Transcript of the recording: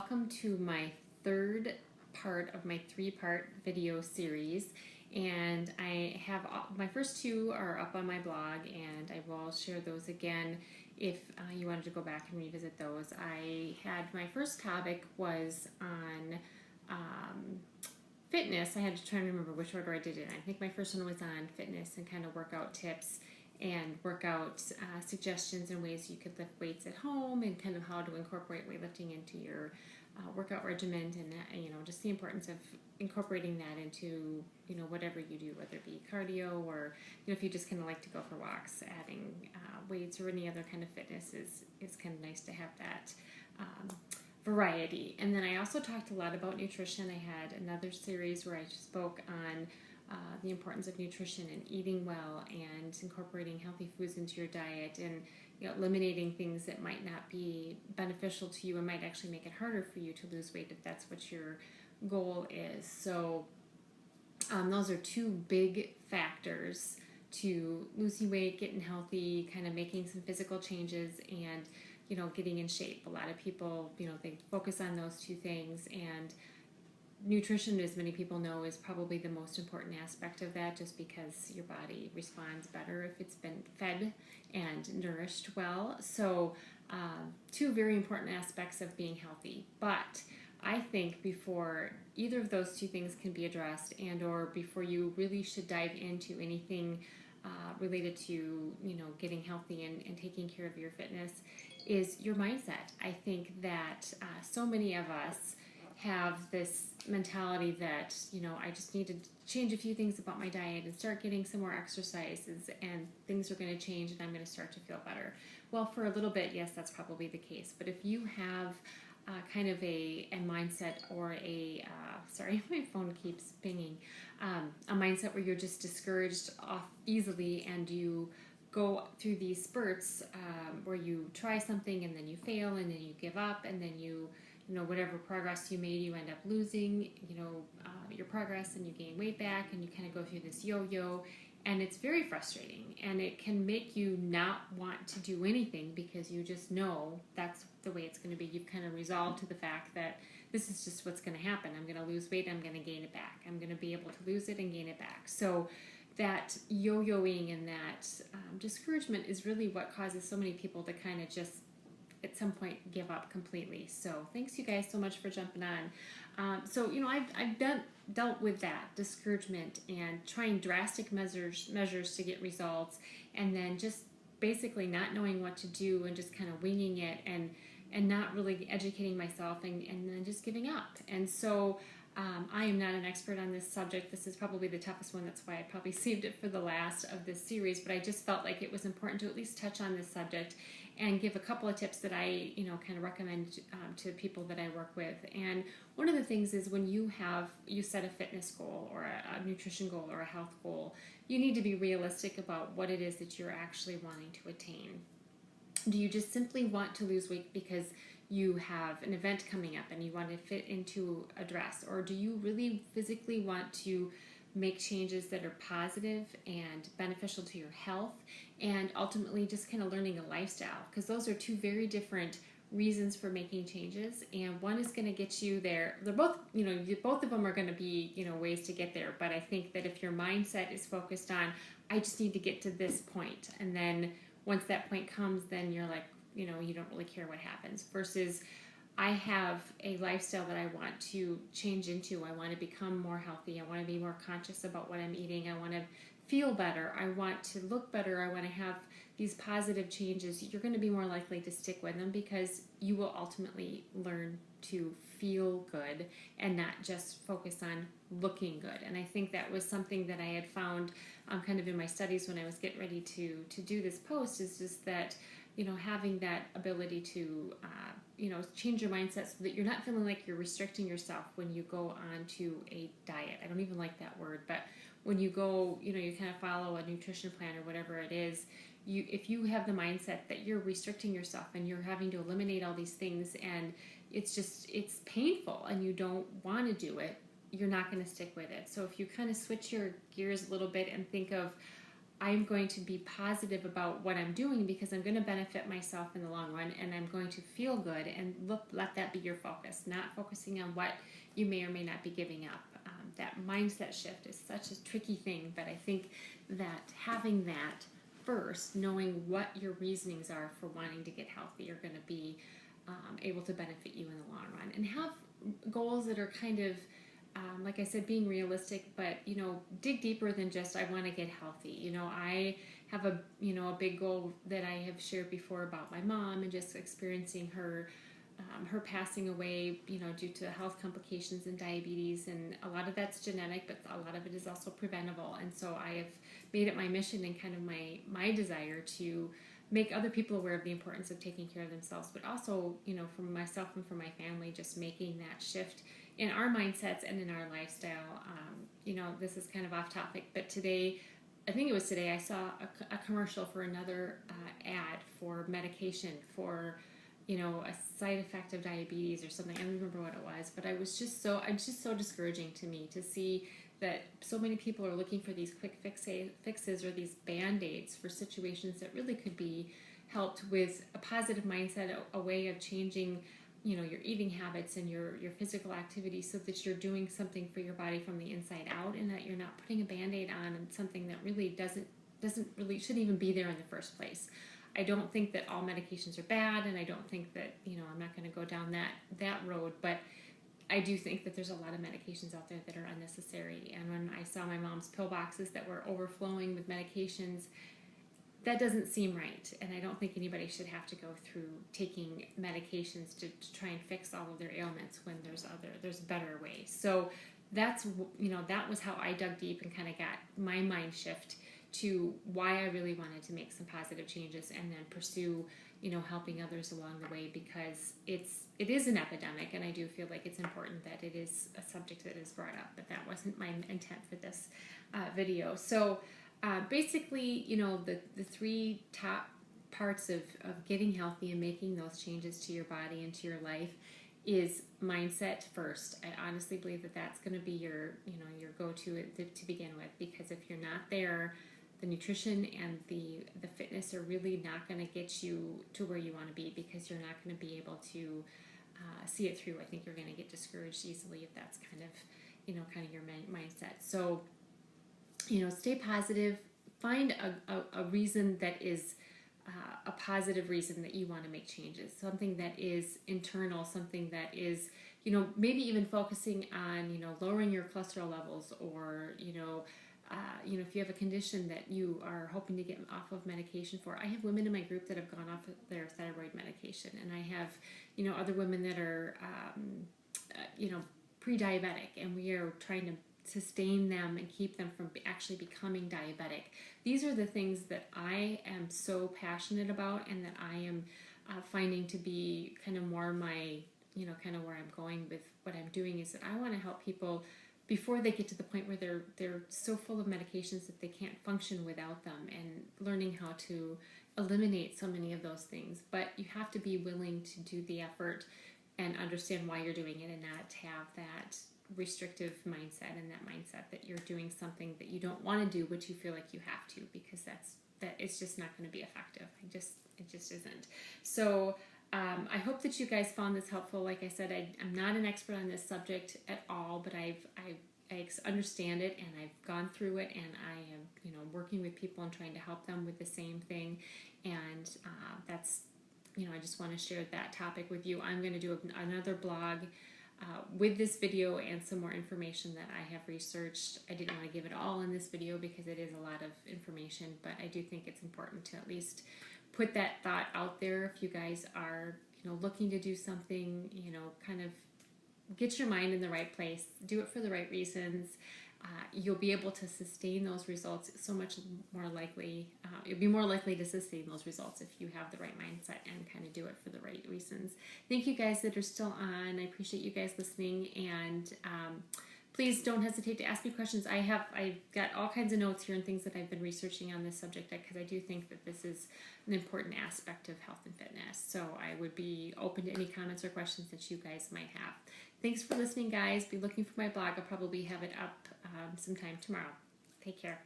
Welcome to my third part of my three-part video series, and I have my first two are up on my blog, and I will share those again if you wanted to go back and revisit those. My first topic was on fitness. I had to try and remember which order I did it in. I think my first one was on fitness and kind of workout tips and workout suggestions and ways you could lift weights at home, and kind of how to incorporate weightlifting into your workout regimen, and just the importance of incorporating that into whatever you do, whether it be cardio or if you just kind of like to go for walks. Adding weights or any other kind of fitness is kind of nice to have that variety. And then I also talked a lot about nutrition. I had another series where I spoke on the importance of nutrition and eating well and incorporating healthy foods into your diet, and eliminating things that might not be beneficial to you and might actually make it harder for you to lose weight if that's what your goal is. So those are two big factors to losing weight, getting healthy, kind of making some physical changes, and getting in shape. A lot of people, they focus on those two things, and nutrition, as many people know, is probably the most important aspect of that, just because your body responds better if it's been fed and nourished well. So two very important aspects of being healthy. But I think before either of those two things can be addressed, and or before you really should dive into anything related to getting healthy and taking care of your fitness, is your mindset. I think that so many of us have this mentality that I just need to change a few things about my diet and start getting some more exercises, and things are going to change and I'm going to start to feel better. Well, for a little bit, yes, that's probably the case. But if you have kind of a mindset, or sorry, my phone keeps pinging, a mindset where you're just discouraged off easily, and you go through these spurts where you try something and then you fail and then you give up, and then whatever progress you made, you end up losing your progress, and you gain weight back, and you kind of go through this yo-yo, and it's very frustrating, and it can make you not want to do anything because you just know that's the way it's going to be. You've kind of resolved to the fact that this is just what's going to happen. I'm going to lose weight, I'm going to gain it back. I'm going to be able to lose it and gain it back. So that yo-yoing and that discouragement is really what causes so many people to kind of just at some point give up completely. So thanks you guys so much for jumping on. I've dealt with that discouragement and trying drastic measures to get results, and then just basically not knowing what to do and just kind of winging it, and not really educating myself, and then just giving up. And so I am not an expert on this subject. This is probably the toughest one. That's why I probably saved it for the last of this series. But I just felt like it was important to at least touch on this subject and give a couple of tips that I, kind of recommend to people that I work with. And one of the things is, when you set a fitness goal or a nutrition goal or a health goal, you need to be realistic about what it is that you're actually wanting to attain. Do you just simply want to lose weight because you have an event coming up and you want to fit into a dress? Or do you really physically want to make changes that are positive and beneficial to your health, and ultimately just kind of learning a lifestyle? Because those are two very different reasons for making changes, and one is going to get you there. They're both, both of them are going to be, ways to get there. But I think that if your mindset is focused on, I just need to get to this point, and then once that point comes, then you're like, you don't really care what happens, versus I have a lifestyle that I want to change into. I want to become more healthy. I want to be more conscious about what I'm eating. I want to feel better. I want to look better. I want to have these positive changes. You're going to be more likely to stick with them, because you will ultimately learn to feel good and not just focus on looking good. And I think that was something that I had found kind of in my studies when I was getting ready to do this post, is just that having that ability to change your mindset so that you're not feeling like you're restricting yourself when you go on to a diet. I don't even like that word, but when you go, you kind of follow a nutrition plan or whatever it is, if you have the mindset that you're restricting yourself and you're having to eliminate all these things, and it's painful and you don't want to do it, you're not going to stick with it. So if you kind of switch your gears a little bit and think of, I'm going to be positive about what I'm doing because I'm going to benefit myself in the long run, and I'm going to feel good, and let that be your focus, not focusing on what you may or may not be giving up. That mindset shift is such a tricky thing, but I think that having that first, knowing what your reasonings are for wanting to get healthy, are going to be able to benefit you in the long run. And have goals that are kind of like I said, being realistic, but dig deeper than just I want to get healthy. I have a big goal that I have shared before about my mom and just experiencing her passing away, due to health complications and diabetes, and a lot of that's genetic, but a lot of it is also preventable. And so I have made it my mission and kind of my desire to make other people aware of the importance of taking care of themselves, but also, for myself and for my family, just making that shift in our mindsets and in our lifestyle. This is kind of off topic, but today, I think it was today, I saw a commercial for another ad for medication for, a side effect of diabetes or something. I don't remember what it was, but it's just so discouraging to me to see that so many people are looking for these quick fixes or these band-aids for situations that really could be helped with a positive mindset, a way of changing your eating habits and your physical activity, so that you're doing something for your body from the inside out, and that you're not putting a band-aid on something that really shouldn't even be there in the first place. I don't think that all medications are bad, and I don't think that I'm not going to go down that road, but I do think that there's a lot of medications out there that are unnecessary. And when I saw my mom's pill boxes that were overflowing with medications, that doesn't seem right. And I don't think anybody should have to go through taking medications to try and fix all of their ailments when there's better ways. So that was how I dug deep and kind of got my mind shift to why I really wanted to make some positive changes, and then pursue helping others along the way, because it is an epidemic, and I do feel like it's important that it is a subject that is brought up, but that wasn't my intent for this video. So basically, the three top parts of getting healthy and making those changes to your body and to your life is mindset first. I honestly believe that that's going to be your go-to to begin with, because if you're not there, the nutrition and the fitness are really not going to get you to where you want to be, because you're not going to be able to see it through. I think you're going to get discouraged easily if that's kind of your mindset. So, stay positive. Find a reason that is a positive reason that you want to make changes. Something that is internal. Something that is, maybe even focusing on, lowering your cholesterol levels, or, if you have a condition that you are hoping to get off of medication for. I have women in my group that have gone off their thyroid medication, and I have, other women that are, pre-diabetic, and we are trying to sustain them and keep them from actually becoming diabetic. These are the things that I am so passionate about, and that I am finding to be kind of more my, kind of where I'm going with what I'm doing, is that I want to help people before they get to the point where they're so full of medications that they can't function without them, and learning how to eliminate so many of those things. But you have to be willing to do the effort and understand why you're doing it, and not have that restrictive mindset, and that mindset that you're doing something that you don't want to do, but you feel like you have to, because it's just not going to be effective. It just isn't. So I hope that you guys found this helpful. Like I said, I'm not an expert on this subject at all, but I understand it, and I've gone through it, and I am working with people and trying to help them with the same thing. And that's I just want to share that topic with you. I'm going to do another blog with this video and some more information that I have researched. I didn't want to give it all in this video because it is a lot of information, but I do think it's important to at least put that thought out there. If you guys are looking to do something, kind of get your mind in the right place, do it for the right reasons. You'll be able to sustain those results so much more likely. You'll be more likely to sustain those results if you have the right mindset and kind of do it for the right reasons. Thank you guys that are still on. I appreciate you guys listening, and please don't hesitate to ask me questions. I've got all kinds of notes here and things that I've been researching on this subject, because I do think that this is an important aspect of health and fitness. So I would be open to any comments or questions that you guys might have. Thanks for listening, guys. Be looking for my blog. I'll probably have it up sometime tomorrow. Take care.